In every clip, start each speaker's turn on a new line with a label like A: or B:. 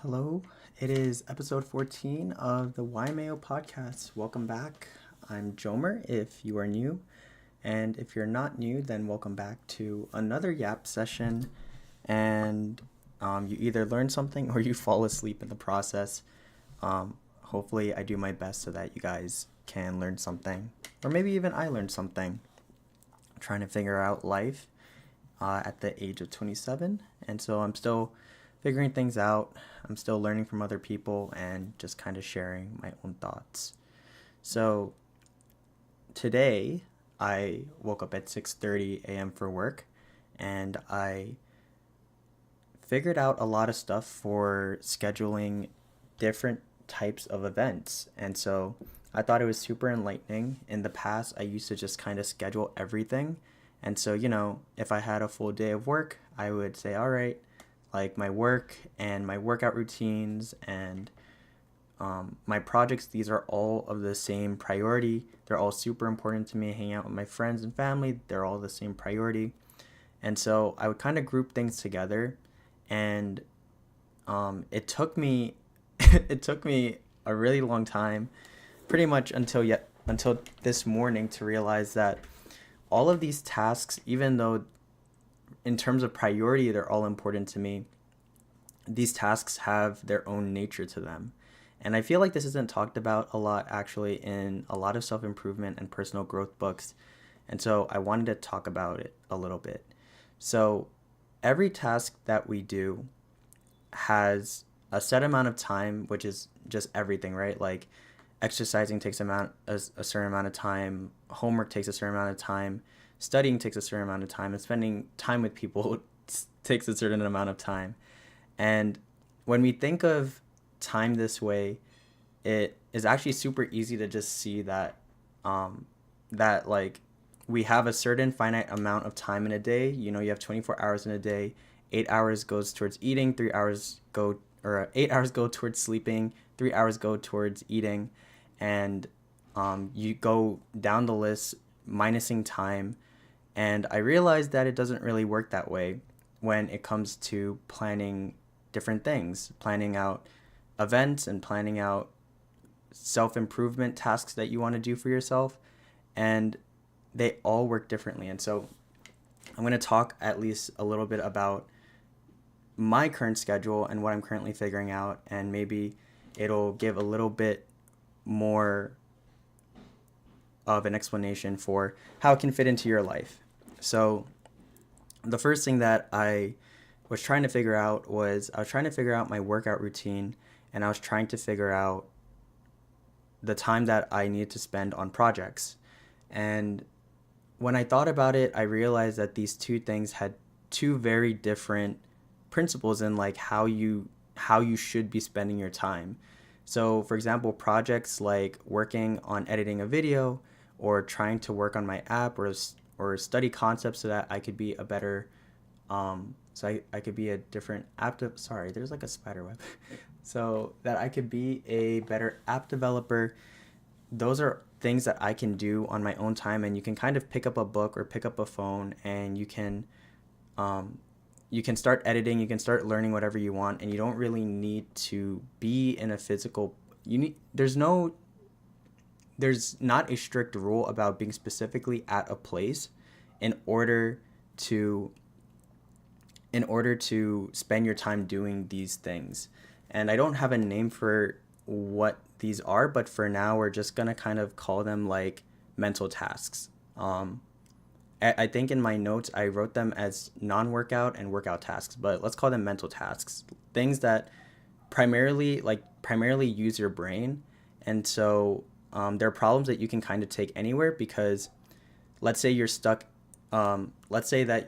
A: Hello, it is episode 14 of the YMAO Podcast. Welcome back. I'm Joemer if you are new, and if you're not new, then welcome back to another YAP session. And you either learn something or you fall asleep in the process. Hopefully, I do my best so that you guys can learn something, or maybe even I learned something. I'm trying to figure out life at the age of 27, and so I'm still figuring things out. I'm still learning from other people and just kind of sharing my own thoughts. So today I woke up at 6:30 a.m. for work, and I figured out a lot of stuff for scheduling different types of events. And so I thought it was super enlightening. In the past, I used to just kind of schedule everything. And so, if I had a full day of work, I would say, all right, like my work and my workout routines and my projects, these are all of the same priority. They're all super important to me. Hanging out with my friends and family, they're all the same priority. And so I would kind of group things together, and it took me it took me a really long time, pretty much until this morning, to realize that all of these tasks, even though in terms of priority they're all important to me, these tasks have their own nature to them. And I feel like this isn't talked about a lot actually in a lot of self-improvement and personal growth books. And so I wanted to talk about it a little bit. So every task that we do has a set amount of time, which is just everything, right? Like exercising takes a certain amount of time, homework takes a certain amount of time, studying takes a certain amount of time, and spending time with people takes a certain amount of time. And when we think of time this way, it is actually super easy to just see that that like we have a certain finite amount of time in a day. You have 24 hours in a day. 8 hours goes towards eating, 8 hours go towards sleeping, 3 hours go towards eating, and you go down the list minusing time. And I realized that it doesn't really work that way when it comes to planning different things, planning out events and planning out self-improvement tasks that you want to do for yourself. And they all work differently. And so I'm going to talk at least a little bit about my current schedule and what I'm currently figuring out, and maybe it'll give a little bit more of an explanation for how it can fit into your life. So the first thing that I was trying to figure out was I was trying to figure out my workout routine, and I was trying to figure out the time that I needed to spend on projects. And when I thought about it, I realized that these two things had two very different principles in like how you should be spending your time. So for example, projects like working on editing a video or trying to work on my app or study concepts so that I could be a better I could be a different sorry, there's like a spider web. So that I could be a better app developer. Those are things that I can do on my own time, and you can kind of pick up a book or pick up a phone, and you can start editing, you can start learning whatever you want, and you don't really need to be in a physical there's not a strict rule about being specifically at a place in order to spend your time doing these things. And I don't have a name for what these are, but for now we're just going to kind of call them like mental tasks. I think in my notes I wrote them as non-workout and workout tasks, but let's call them mental tasks. Things that primarily use your brain. And so there are problems that you can kind of take anywhere, because let's say that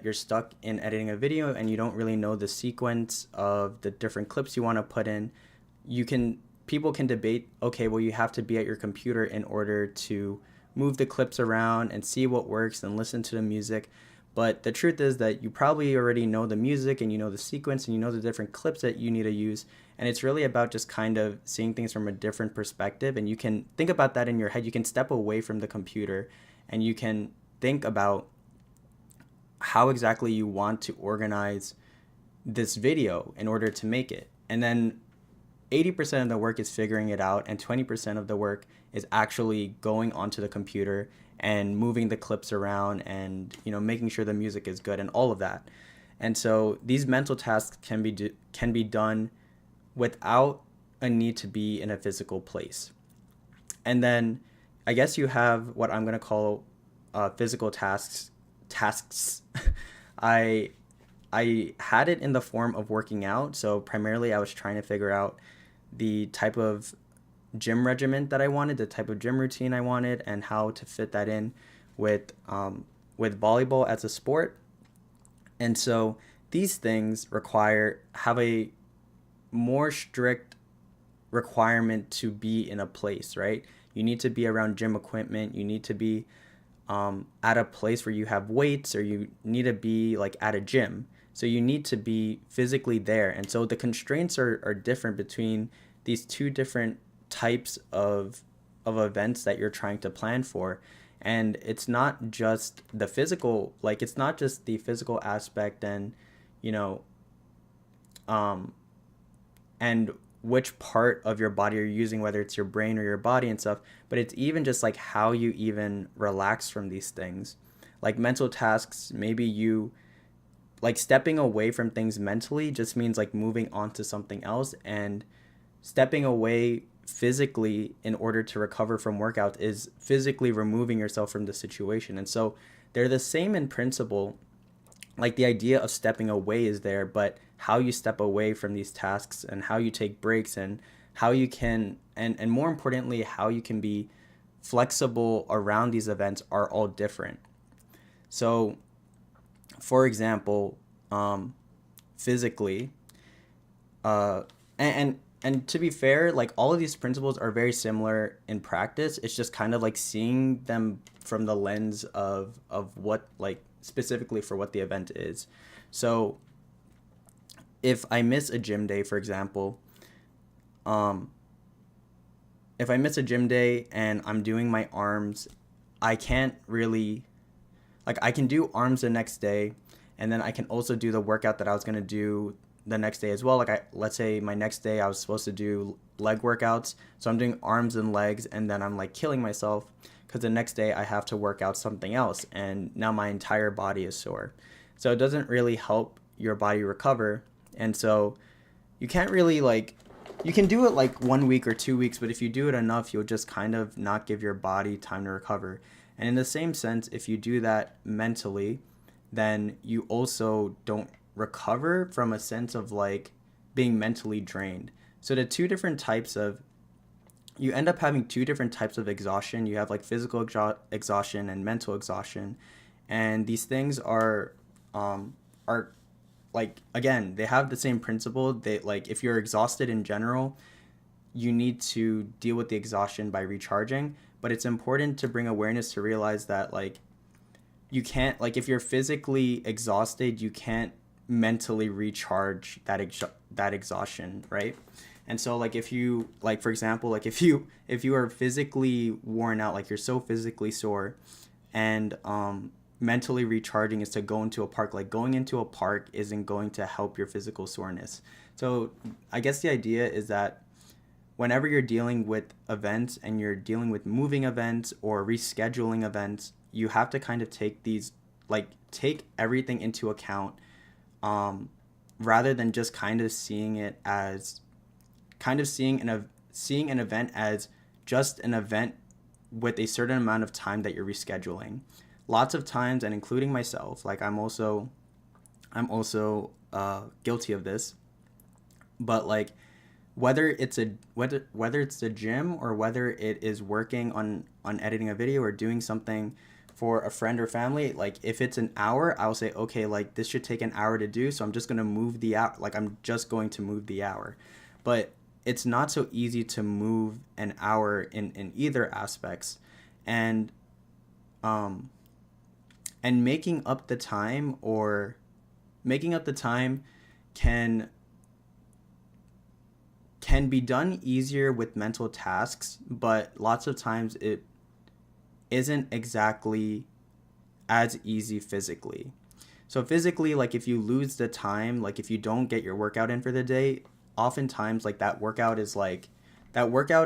A: you're stuck in editing a video and you don't really know the sequence of the different clips you want to put in. People can debate, okay, well, you have to be at your computer in order to move the clips around and see what works and listen to the music. But the truth is that you probably already know the music and you know the sequence and you know the different clips that you need to use. And it's really about just kind of seeing things from a different perspective. And you can think about that in your head. You can step away from the computer and you can think about how exactly you want to organize this video in order to make it. And then 80% of the work is figuring it out, and 20% of the work is actually going onto the computer and moving the clips around and, making sure the music is good and all of that. And so these mental tasks can be done without a need to be in a physical place. And then I guess you have what I'm going to call physical tasks. I had it in the form of working out. So primarily I was trying to figure out the type of gym regimen that I wanted, the type of gym routine I wanted, and how to fit that in with volleyball as a sport. And so these things have a more strict requirement to be in a place, right? You need to be around gym equipment. You need to be at a place where you have weights, or you need to be like at a gym. So you need to be physically there. And so the constraints are different between these two different types of events that you're trying to plan for. And it's not just the physical, like it's not just the physical aspect and, and which part of your body you're using, whether it's your brain or your body and stuff, but it's even just like how you even relax from these things. Like mental tasks, maybe you like stepping away from things mentally just means like moving on to something else, and stepping away physically in order to recover from workouts is physically removing yourself from the situation. And so they're the same in principle. Like the idea of stepping away is there, but how you step away from these tasks and how you take breaks and how you can, and more importantly, how you can be flexible around these events are all different. So, for example, physically, and to be fair, like all of these principles are very similar in practice. It's just kind of like seeing them from the lens of what, like specifically for what the event is. So if I miss a gym day, for example, if I miss a gym day and I'm doing my arms, I can't really, like I can do arms the next day, and then I can also do the workout that I was going to do the next day as well. Like let's say my next day I was supposed to do leg workouts, so I'm doing arms and legs, and then I'm like killing myself because the next day I have to work out something else, and now my entire body is sore. So it doesn't really help your body recover. And so you can't really you can do it like 1 week or 2 weeks, but if you do it enough, you'll just kind of not give your body time to recover. And in the same sense, if you do that mentally, then you also don't recover from a sense of like being mentally drained. So you end up having two different types of exhaustion. You have like physical exhaustion and mental exhaustion. And these things are like, again, they have the same principle. They, like, if you're exhausted in general, you need to deal with the exhaustion by recharging. But it's important to bring awareness to realize that like you can't, like if you're physically exhausted, you can't mentally recharge that exhaustion, right? And so like if you, like for example, like if you are physically worn out, like you're so physically sore, and mentally recharging is to go into a park, like going into a park isn't going to help your physical soreness. So I guess the idea is that whenever you're dealing with events and you're dealing with moving events or rescheduling events, you have to kind of take everything into account, rather than just kind of seeing it as seeing an event as just an event with a certain amount of time that you're rescheduling. Lots of times, and including myself, like I'm also guilty of this, but like whether it's the gym or whether it is working on editing a video or doing something for a friend or family, like if it's an hour, I'll say, okay, like this should take an hour to do, so I'm just going to move the hour, like I'm just going to move the hour. But it's not so easy to move an hour in either aspects. And making up the time can be done easier with mental tasks, but lots of times it isn't exactly as easy physically. So physically, like if you lose the time, like if you don't get your workout in for the day, oftentimes like that workout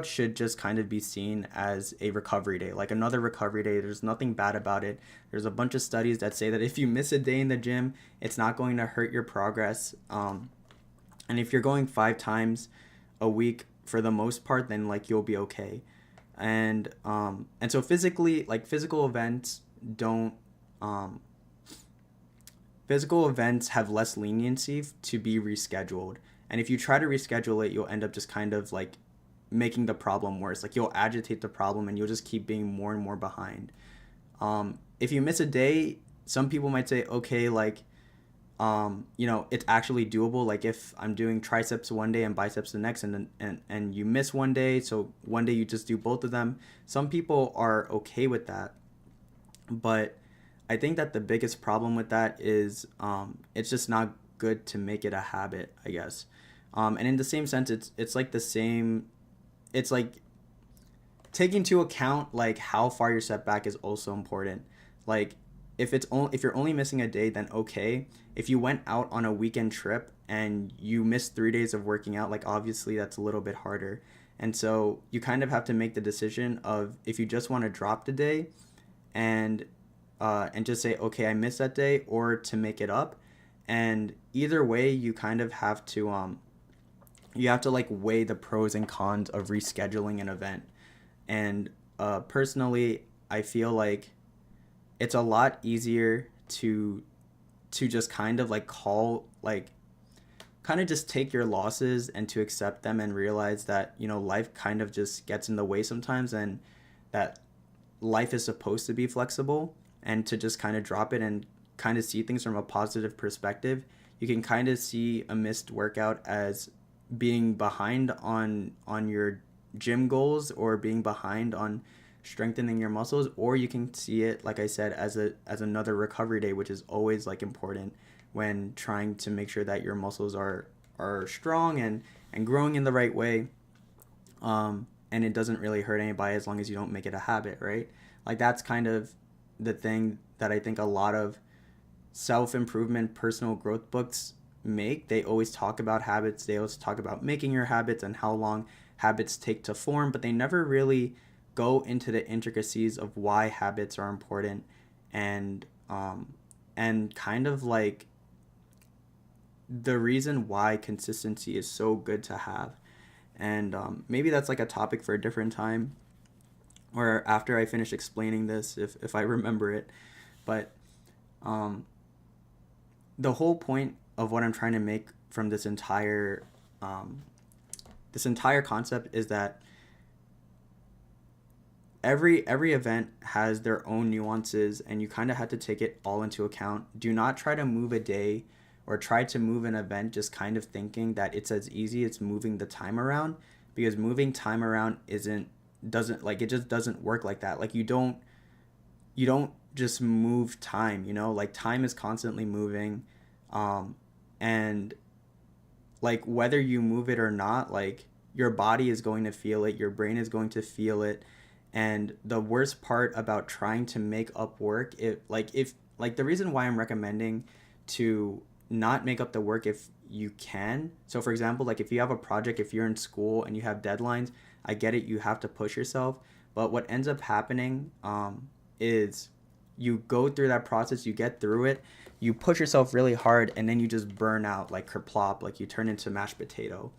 A: should just kind of be seen as a recovery day, like another recovery day. There's nothing bad about it. There's a bunch of studies that say that if you miss a day in the gym, it's not going to hurt your progress. And if you're going 5 times a week for the most part, then like you'll be okay. And so physically, like um, physical events have less leniency to be rescheduled. And if you try to reschedule it, you'll end up just kind of like making the problem worse. Like you'll agitate the problem and you'll just keep being more and more behind. If you miss a day, some people might say, okay, like, it's actually doable. Like if I'm doing triceps one day and biceps the next, and you miss one day, so one day you just do both of them. Some people are okay with that, but I think that the biggest problem with that is it's just not good to make it a habit, I guess. And in the same sense, it's like the same. It's like taking into account like how far you're set back is also important. Like if you're only missing a day, then okay. If you went out on a weekend trip and you missed 3 days of working out, like obviously that's a little bit harder. And so you kind of have to make the decision of if you just want to drop the day and just say, okay, I missed that day, or to make it up. And either way, you kind of have to like weigh the pros and cons of rescheduling an event. And personally, I feel like it's a lot easier to just kind of like kind of just take your losses and to accept them and realize that, life kind of just gets in the way sometimes, and that life is supposed to be flexible, and to just kind of drop it and kind of see things from a positive perspective. You can kind of see a missed workout as being behind on your gym goals, or being behind on strengthening your muscles, or you can see it, like I said, as another recovery day, which is always like important when trying to make sure that your muscles are strong and growing in the right way. And it doesn't really hurt anybody as long as you don't make it a habit, right? Like that's kind of the thing that I think a lot of self-improvement personal growth books make. They always talk about habits. They always talk about making your habits and how long habits take to form, but they never really go into the intricacies of why habits are important, and kind of like the reason why consistency is so good to have. And maybe that's like a topic for a different time, or after I finish explaining this, if I remember it. But the whole point of what I'm trying to make from this entire concept is that every event has their own nuances, and you kind of have to take it all into account. Do not try to move a day or try to move an event just kind of thinking that it's as easy as moving the time around, because moving time around it just doesn't work like that. Like you don't just move time, like time is constantly moving, and like whether you move it or not, like your body is going to feel it, your brain is going to feel it. And the worst part about trying to make up work, if the reason why I'm recommending to not make up the work if you can. So for example, like if you have a project, if you're in school and you have deadlines, I get it, you have to push yourself. But what ends up happening is you go through that process, you get through it, you push yourself really hard, and then you just burn out like kerplop, like you turn into mashed potato,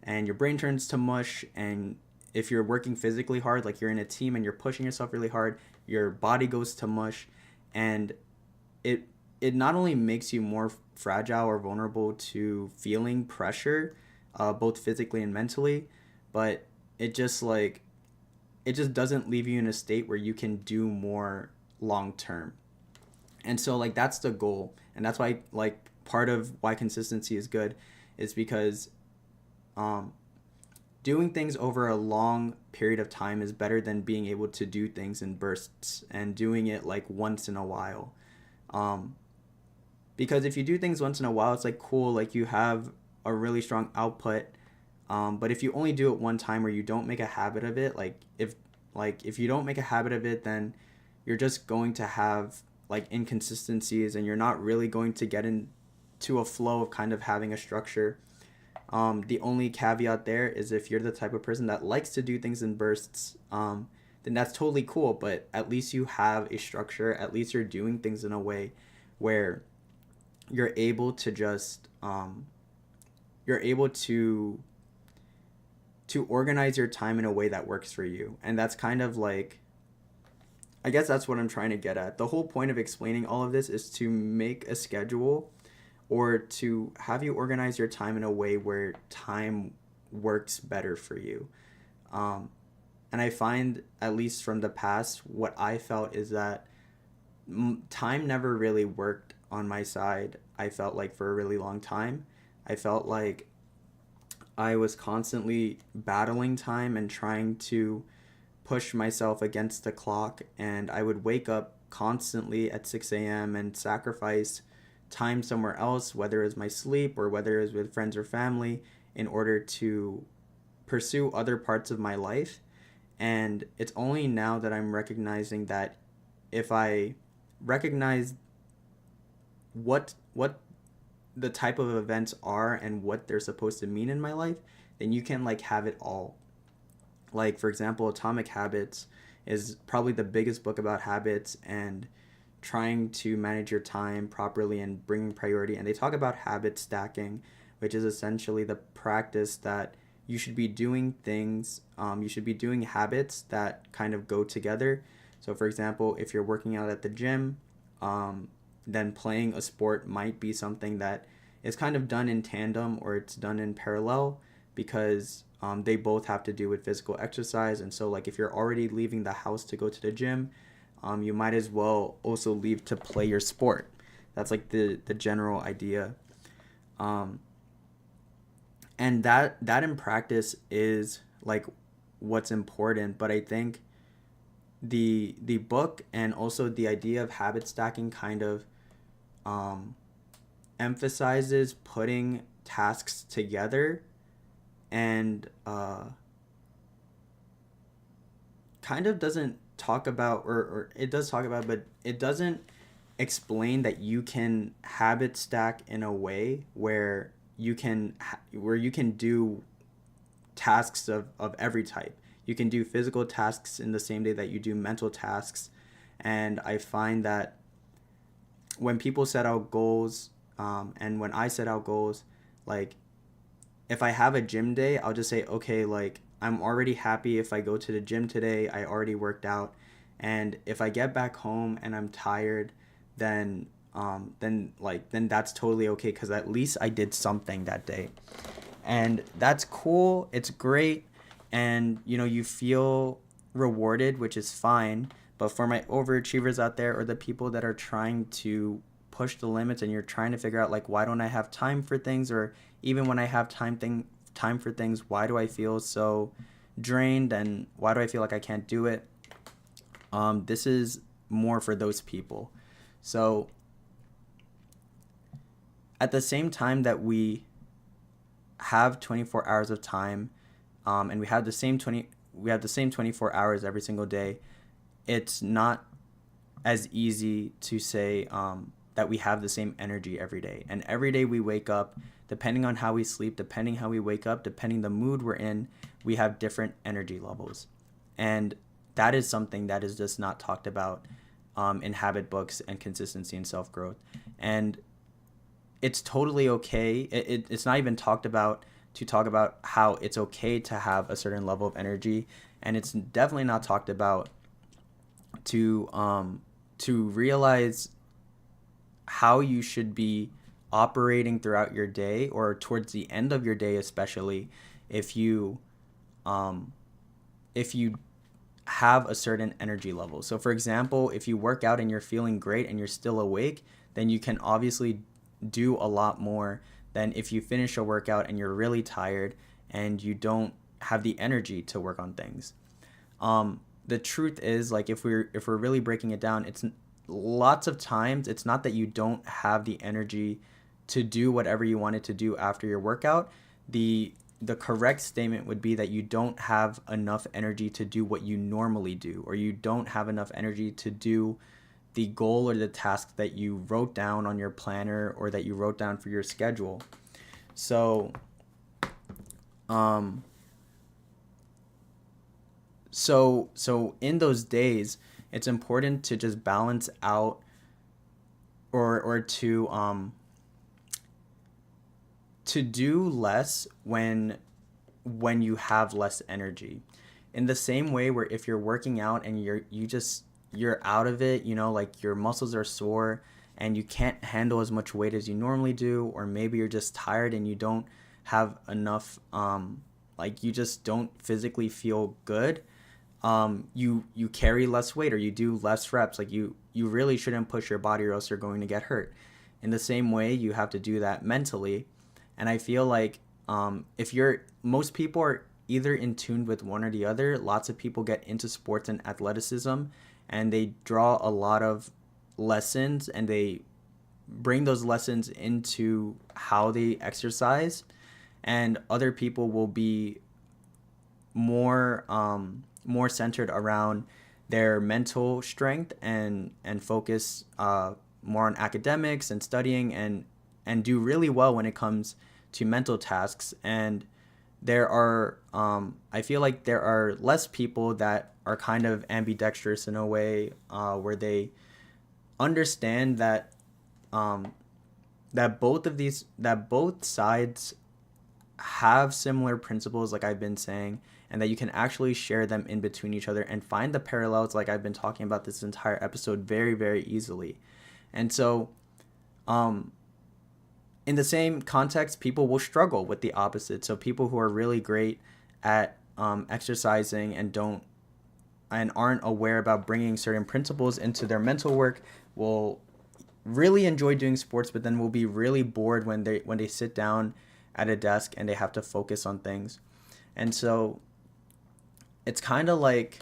A: and your brain turns to mush. And if you're working physically hard, like you're in a team and you're pushing yourself really hard, your body goes to mush, and it not only makes you more fragile or vulnerable to feeling pressure, both physically and mentally, but it just doesn't leave you in a state where you can do more long term. And so like that's the goal, and that's why like part of why consistency is good is because doing things over a long period of time is better than being able to do things in bursts and doing it like once in a while. Because if you do things once in a while, it's like cool, like you have a really strong output. But if you only do it one time or you don't make a habit of it, if you don't make a habit of it, then you're just going to have like inconsistencies, and you're not really going to get into a flow of kind of having a structure. The only caveat there is if you're the type of person that likes to do things in bursts, then that's totally cool. But at least you have a structure. At least you're doing things in a way where you're able to just you're able to organize your time in a way that works for you. And that's kind of like, I guess that's what I'm trying to get at. The whole point of explaining all of this is to make a schedule or to have you organize your time in a way where time works better for you. And I find, at least from the past, what I felt is that time never really worked on my side. I felt like for a really long time. I felt like I was constantly battling time and trying to push myself against the clock, and I would wake up constantly at 6 a.m. and sacrifice time somewhere else, whether it was my sleep or whether it was with friends or family, in order to pursue other parts of my life. And it's only now that I'm recognizing that if I recognize what the type of events are and what they're supposed to mean in my life, then you can like have it all. Like, for example, Atomic Habits is probably the biggest book about habits and trying to manage your time properly and bringing priority. And they talk about habit stacking, which is essentially the practice that you should be doing things, you should be doing habits that kind of go together. So, for example, if you're working out at the gym, then playing a sport might be something that is kind of done in tandem or it's done in parallel, because they both have to do with physical exercise. And so like if you're already leaving the house to go to the gym, you might as well also leave to play your sport. That's like the general idea. And that in practice is like what's important. But I think the book and also the idea of habit stacking kind of emphasizes putting tasks together and kind of doesn't talk about, or it does talk about, but it doesn't explain that you can habit stack in a way where you can do tasks of every type. You can do physical tasks in the same day that you do mental tasks. And I find that when people set out goals, and when I set out goals, like if I have a gym day, I'll just say, okay, like I'm already happy if I go to the gym today, I already worked out. And if I get back home and I'm tired, then that's totally okay, because at least I did something that day. And that's cool. It's great. And, you feel rewarded, which is fine. But for my overachievers out there, or the people that are trying to push the limits and you're trying to figure out, like, why don't I have time for things? Or even when I have time for things, why do I feel so drained? And why do I feel like I can't do it? This is more for those people. So at the same time that we have 24 hours of time, and we have the same 24 hours every single day, it's not as easy to say that we have the same energy every day. And every day we wake up, depending on how we sleep, depending how we wake up, depending the mood we're in, we have different energy levels. And that is something that is just not talked about in habit books and consistency and self-growth. And it's totally okay. It's not even talked about to talk about how it's okay to have a certain level of energy. And it's definitely not talked about to realize how you should be operating throughout your day, or towards the end of your day, especially if you have a certain energy level. So for example, if you work out and you're feeling great and you're still awake, then you can obviously do a lot more than if you finish a workout and you're really tired and you don't have the energy to work on things. The truth is, like, if we're really breaking it down, it's lots of times it's not that you don't have the energy to do whatever you wanted to do after your workout. The correct statement would be that you don't have enough energy to do what you normally do, or you don't have enough energy to do the goal or the task that you wrote down on your planner or that you wrote down for your schedule. So Um, so in those days, it's important to just balance out, or to do less when you have less energy. In the same way where if you're working out and you're out of it, like your muscles are sore and you can't handle as much weight as you normally do, or maybe you're just tired and you don't have enough, like you just don't physically feel good, you carry less weight or you do less reps. Like you really shouldn't push your body or else you're going to get hurt. In the same way, you have to do that mentally. And I feel like, if most people are either in tune with one or the other. Lots of people get into sports and athleticism and they draw a lot of lessons and they bring those lessons into how they exercise. And other people will be more centered around their mental strength and focus more on academics and studying and do really well when it comes to mental tasks. And there are I feel like there are less people that are kind of ambidextrous in a way, where they understand um, that both sides have similar principles, like I've been saying, and that you can actually share them in between each other and find the parallels, like I've been talking about this entire episode, very, very easily. And so, um, in the same context, people will struggle with the opposite. So people who are really great at exercising and aren't aware about bringing certain principles into their mental work will really enjoy doing sports, but then will be really bored when they sit down at a desk and they have to focus on things. And so it's kind of like,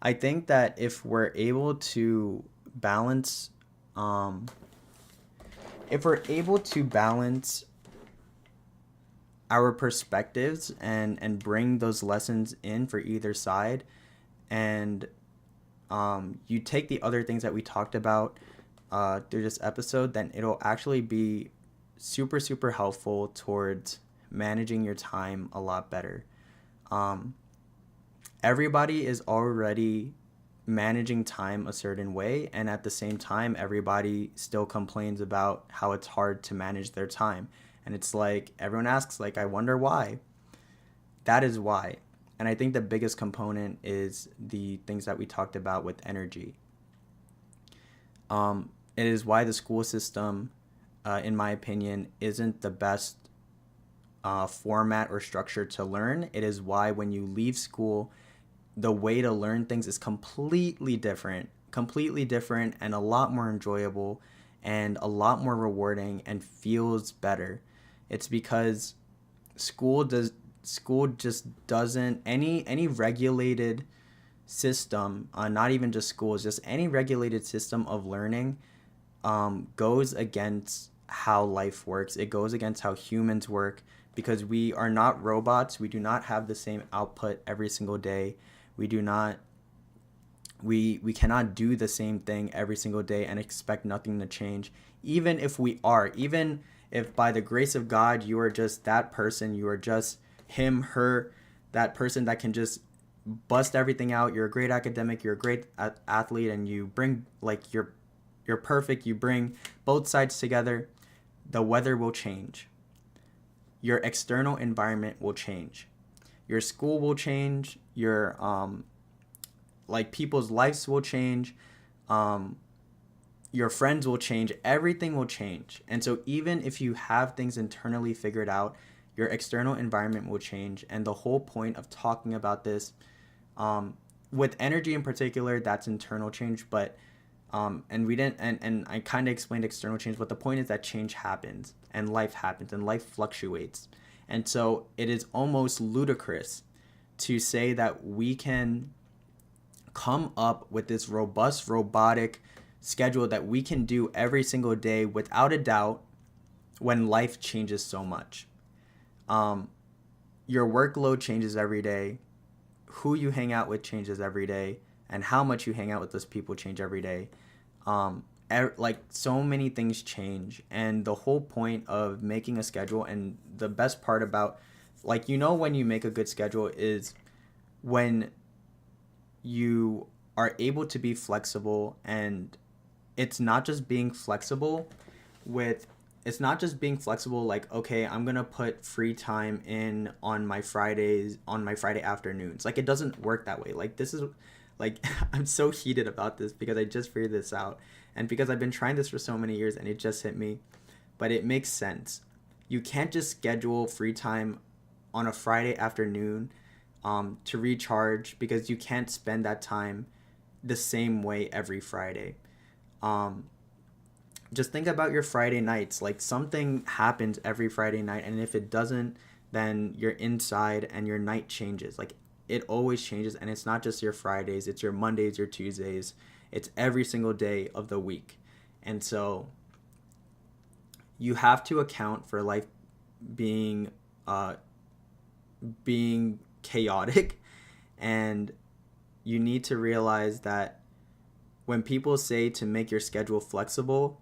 A: I think that if we're able to balance um, if we're able to balance our perspectives and bring those lessons in for either side, and you take the other things that we talked about through this episode, then it'll actually be super, super helpful towards managing your time a lot better. Um, Everybody is already managing time a certain way, and at the same time everybody still complains about how it's hard to manage their time. And it's like everyone asks, like, I wonder why. That is why. And I think the biggest component is the things that we talked about with energy. It is why the school system, in my opinion, isn't the best format or structure to learn. It is why when you leave school, the way to learn things is completely different and a lot more enjoyable and a lot more rewarding and feels better. It's because school just doesn't, any regulated system, not even just schools, just any regulated system of learning, goes against how life works. It goes against how humans work, because we are not robots. We do not have the same output every single day. We cannot do the same thing every single day and expect nothing to change. Even if by the grace of God you are just that person, you are just him, her, that person that can just bust everything out. You're a great academic, you're a great athlete, and you bring, like, you're perfect. You bring both sides together. The weather will change. Your external environment will change. Your school will change. Your like people's lives will change. Your friends will change. Everything will change. And so even if you have things internally figured out, your external environment will change. And the whole point of talking about this, with energy in particular, that's internal change. But and we didn't, and I kind of explained external change, but the point is that change happens and life fluctuates. And so it is almost ludicrous to say that we can come up with this robust robotic schedule that we can do every single day without a doubt when life changes so much. Your workload changes every day. Who you hang out with changes every day, and how much you hang out with those people change every day. Like, so many things change, and the whole point of making a schedule, and the best part about like, when you make a good schedule is when you are able to be flexible, and it's not just being flexible with it's not just being flexible like, okay, I'm gonna put free time in on my Friday afternoons. Like, it doesn't work that way. Like, this is like I'm so heated about this because I just figured this out, and because I've been trying this for so many years and it just hit me. But it makes sense. You can't just schedule free time on a Friday afternoon to recharge, because you can't spend that time the same way every Friday. Um, just think about your Friday nights. Like, something happens every Friday night, and if it doesn't, then you're inside and your night changes. Like, it always changes, and it's not just your Fridays, it's your Mondays, your Tuesdays. It's every single day of the week. And so you have to account for life being being chaotic, and you need to realize that when people say to make your schedule flexible,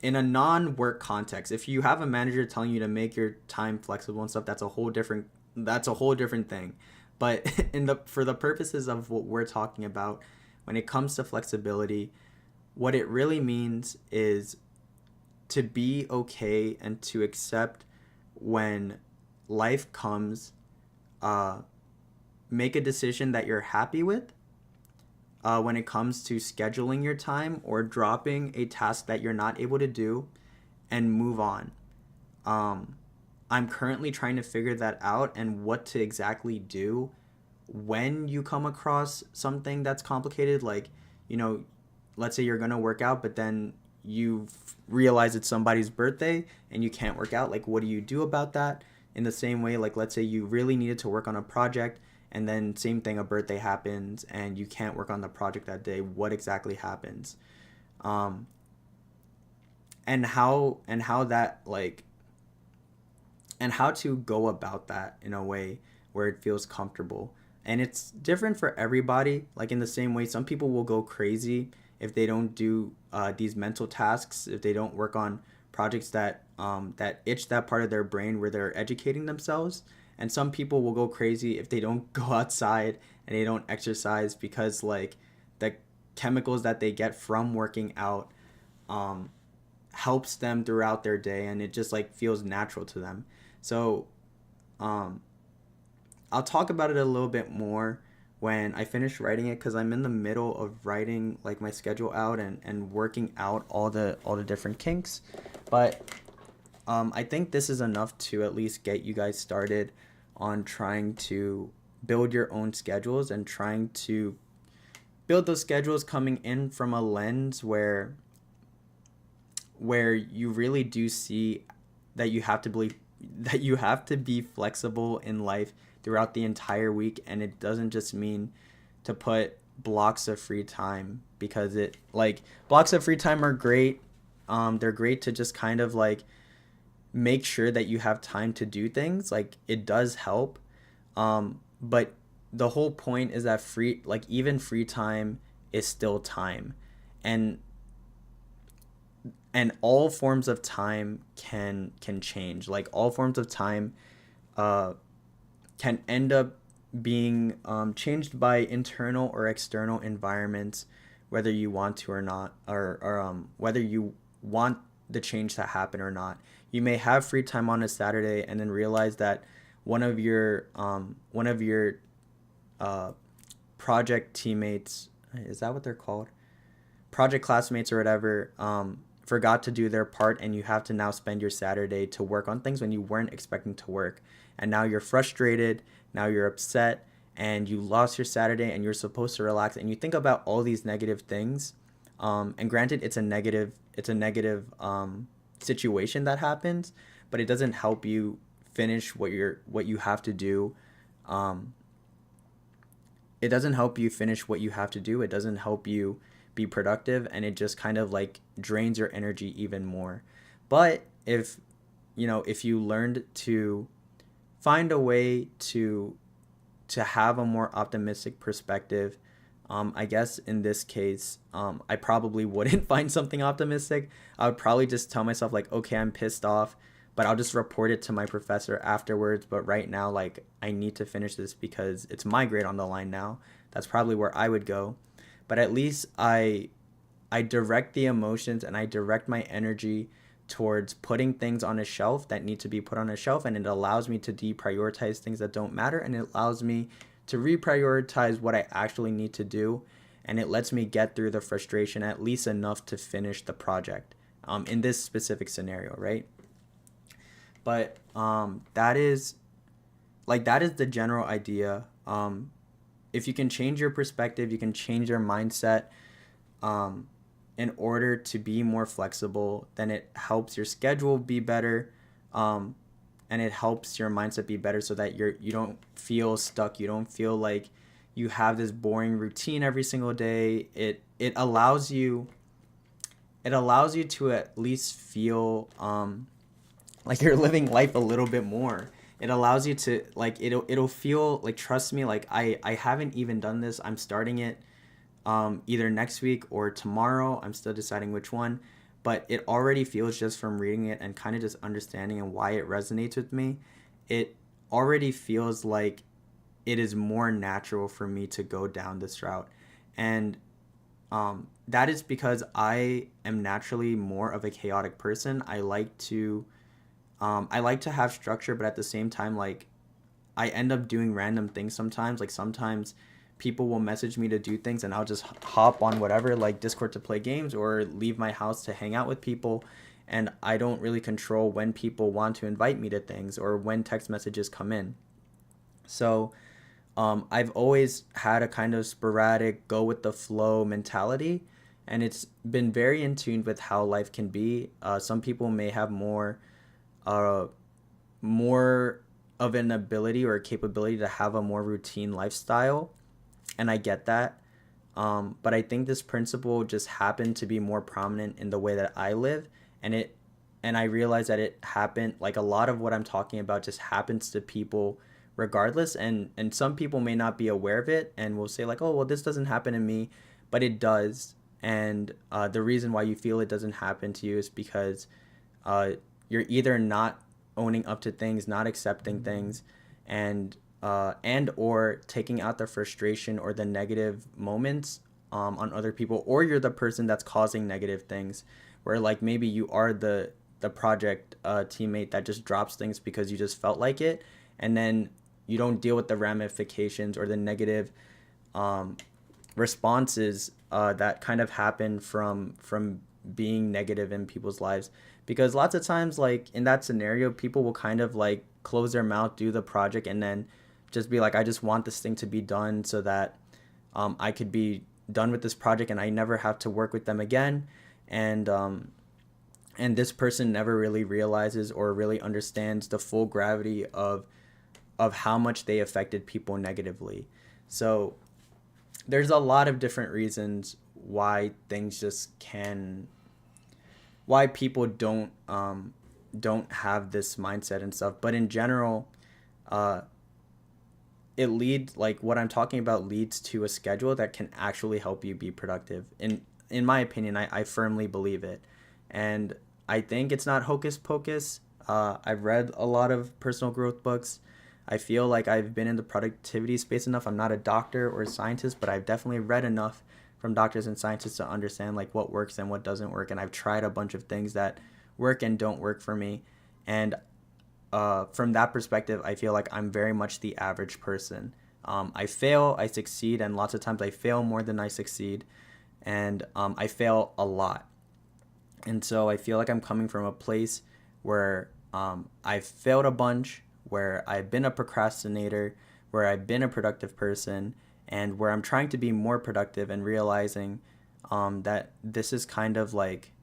A: in a non-work context, if you have a manager telling you to make your time flexible and stuff, that's a whole different thing. But for the purposes of what we're talking about, when it comes to flexibility, what it really means is to be okay and to accept when life comes, make a decision that you're happy with when it comes to scheduling your time or dropping a task that you're not able to do, and move on. I'm currently trying to figure that out and what to exactly do when you come across something that's complicated. Like, let's say you're going to work out, but then you realize it's somebody's birthday and you can't work out. Like, what do you do about that? In the same way, like, let's say you really needed to work on a project, and then same thing, a birthday happens and you can't work on the project that day. What exactly happens? And how that, like, and how to go about that in a way where it feels comfortable. And it's different for everybody. Like, in the same way, some people will go crazy if they don't do these mental tasks, if they don't work on projects that itch that part of their brain where they're educating themselves. And some people will go crazy if they don't go outside and they don't exercise, because, like, the chemicals that they get from working out helps them throughout their day, and it just, like, feels natural to them. So I'll talk about it a little bit more when I finish writing it, because I'm in the middle of writing, like, my schedule out and working out all the different kinks. But I think this is enough to at least get you guys started on trying to build your own schedules, and trying to build those schedules coming in from a lens where you really do see that you have to be flexible in life throughout the entire week. And it doesn't just mean to put blocks of free time, because blocks of free time are great. They're great to just kind of, like, make sure that you have time to do things. Like, it does help. But the whole point is that even free time is still time. And all forms of time can change. Like, all forms of time can end up being changed by internal or external environments, whether you want to or not, or whether you want the change to happen or not. You may have free time on a Saturday and then realize that one of your project teammates, is that what they're called? Project classmates or whatever, forgot to do their part, and you have to now spend your Saturday to work on things when you weren't expecting to work. And now you're frustrated, now you're upset, and you lost your Saturday, and you're supposed to relax, and you think about all these negative things. And granted, it's a negative situation that happens, but it doesn't help you finish what you have to do. It doesn't help you finish what you have to do. It doesn't help you be productive, and it just kind of, like, drains your energy even more. But if you learned to find a way to have a more optimistic perspective, I guess in this case, I probably wouldn't find something optimistic. I would probably just tell myself, like, okay, I'm pissed off, but I'll just report it to my professor afterwards. But right now, like, I need to finish this because it's my grade on the line now. That's probably where I would go. But at least I direct the emotions and I direct my energy towards putting things on a shelf that need to be put on a shelf, and it allows me to deprioritize things that don't matter, and it allows me to reprioritize what I actually need to do, and it lets me get through the frustration at least enough to finish the project in this specific scenario, right? But that is the general idea. If you can change your perspective, you can change your mindset in order to be more flexible, then it helps your schedule be better, and it helps your mindset be better so that you don't feel stuck. You don't feel like you have this boring routine every single day. It allows you to at least feel like you're living life a little bit more. It allows you to, like, it'll feel like, trust me, like I haven't even done this. I'm starting it either next week or tomorrow. I'm still deciding which one, but it already feels, just from reading it and kind of just understanding and why it resonates with me, it already feels like it is more natural for me to go down this route. And that is because I am naturally more of a chaotic person. I like to have structure, but at the same time, like, I end up doing random things sometimes. Like, sometimes people will message me to do things and I'll just hop on whatever, like Discord, to play games or leave my house to hang out with people. And I don't really control when people want to invite me to things or when text messages come in. So I've always had a kind of sporadic, go with the flow mentality, and it's been very in tune with how life can be. Some people may have more of an ability or a capability to have a more routine lifestyle, and I get that. But I think this principle just happened to be more prominent in the way that I live, and I realize that it happened, like, a lot of what I'm talking about just happens to people regardless, and some people may not be aware of it and will say, like, oh, well, this doesn't happen to me, but it does. And the reason why you feel it doesn't happen to you is because you're either not owning up to things, not accepting things, and or taking out the frustration or the negative moments on other people, or you're the person that's causing negative things, where, like, maybe you are the project teammate that just drops things because you just felt like it, and then you don't deal with the ramifications or the negative responses that kind of happen from being negative in people's lives. Because lots of times, like, in that scenario, people will kind of, like, close their mouth, do the project, and then just be like, I just want this thing to be done so that I could be done with this project and I never have to work with them again. And this person never really realizes or really understands the full gravity of how much they affected people negatively. So there's a lot of different reasons why things just why people don't have this mindset and stuff. But in general, it leads, like, what I'm talking about leads to a schedule that can actually help you be productive. In my opinion, I firmly believe it. And I think it's not hocus pocus. I've read a lot of personal growth books. I feel like I've been in the productivity space enough. I'm not a doctor or a scientist, but I've definitely read enough from doctors and scientists to understand, like, what works and what doesn't work. And I've tried a bunch of things that work and don't work for me. And from that perspective, I feel like I'm very much the average person. I fail, I succeed, and lots of times I fail more than I succeed. And I fail a lot. And so I feel like I'm coming from a place where I've failed a bunch, where I've been a procrastinator, where I've been a productive person, and where I'm trying to be more productive and realizing that this is kind of like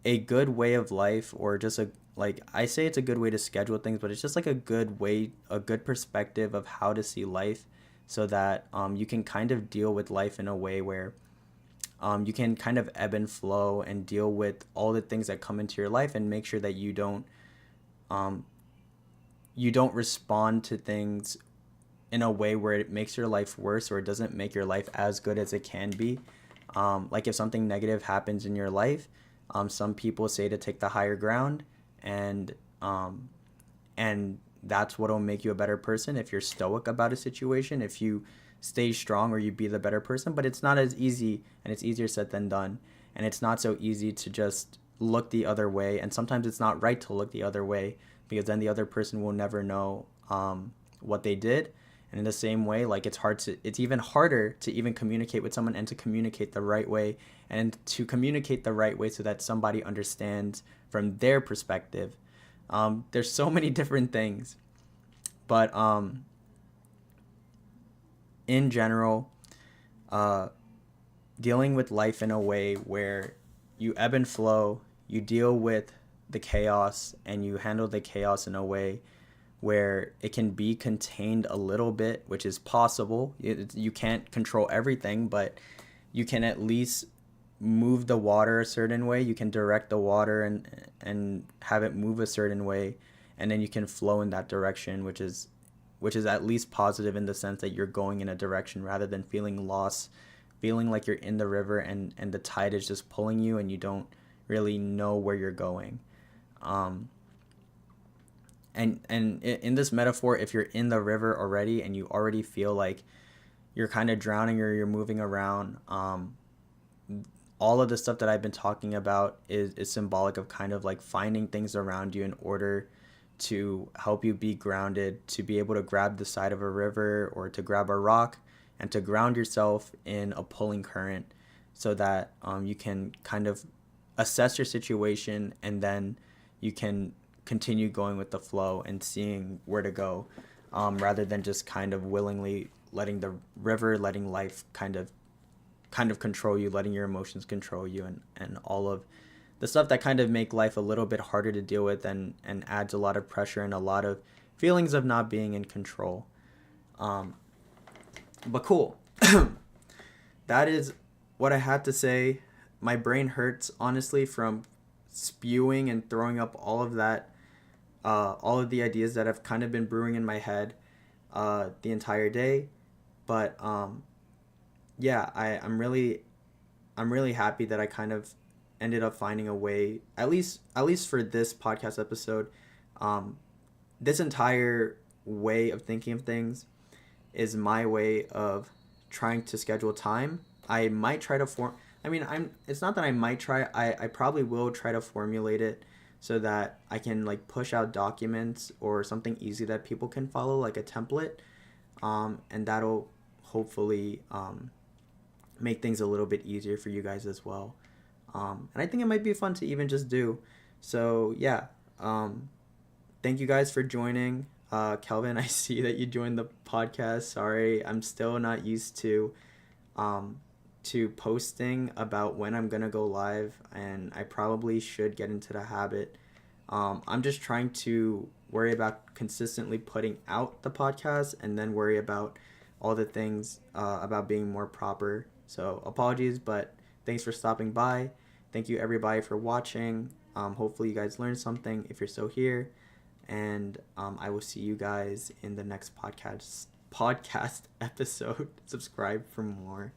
A: a good way of life, or just I say it's a good way to schedule things, but it's just like a good way, a good perspective of how to see life, so that you can kind of deal with life in a way where you can kind of ebb and flow and deal with all the things that come into your life, and make sure that you don't respond to things in a way where it makes your life worse, or it doesn't make your life as good as it can be. Like, if something negative happens in your life, some people say to take the higher ground, and And that's what'll make you a better person if you're stoic about a situation, if you stay strong, or you be the better person. But it's not as easy, and it's easier said than done. And it's not so easy to just look the other way. And sometimes it's not right to look the other way, because then the other person will never know what they did. And in the same way, like, it's even harder to even communicate with someone, and to communicate the right way, and to communicate the right way so that somebody understands from their perspective. There's so many different things, but in general, dealing with life in a way where you ebb and flow, you deal with the chaos, and you handle the chaos in a way where it can be contained a little bit, which is possible. You can't control everything, but you can at least move the water a certain way. You can direct the water and have it move a certain way, and then you can flow in that direction, which is at least positive, in the sense that you're going in a direction rather than feeling lost, feeling like you're in the river and the tide is just pulling you and you don't really know where you're going. And in this metaphor, if you're in the river already and you already feel like you're kind of drowning, or you're moving around, all of the stuff that I've been talking about is symbolic of kind of like finding things around you in order to help you be grounded, to be able to grab the side of a river or to grab a rock and to ground yourself in a pulling current, so that you can kind of assess your situation, and then you can continue going with the flow and seeing where to go, rather than just kind of willingly letting the river, letting life kind of control you, letting your emotions control you, and all of the stuff that kind of make life a little bit harder to deal with, and adds a lot of pressure and a lot of feelings of not being in control. But cool. That is what I had to say. My brain hurts, honestly, from spewing and throwing up all of that, all of the ideas that have kind of been brewing in my head the entire day. But yeah, I'm really happy that I kind of ended up finding a way, at least for this podcast episode. This entire way of thinking of things is my way of trying to schedule time. I might try to it's not that I might try, I probably will try to formulate it so that I can like push out documents or something easy that people can follow, like a template. And that'll hopefully make things a little bit easier for you guys as well. And I think it might be fun to even just do. So yeah, thank you guys for joining. Kelvin, I see that you joined the podcast. Sorry, I'm still not used to posting about when I'm gonna go live, and I probably should get into the habit. I'm just trying to worry about consistently putting out the podcast, and then worry about all the things about being more proper. So apologies, but thanks for stopping by. Thank you everybody for watching. Hopefully you guys learned something if you're still here. And I will see you guys in the next podcast episode. Subscribe for more.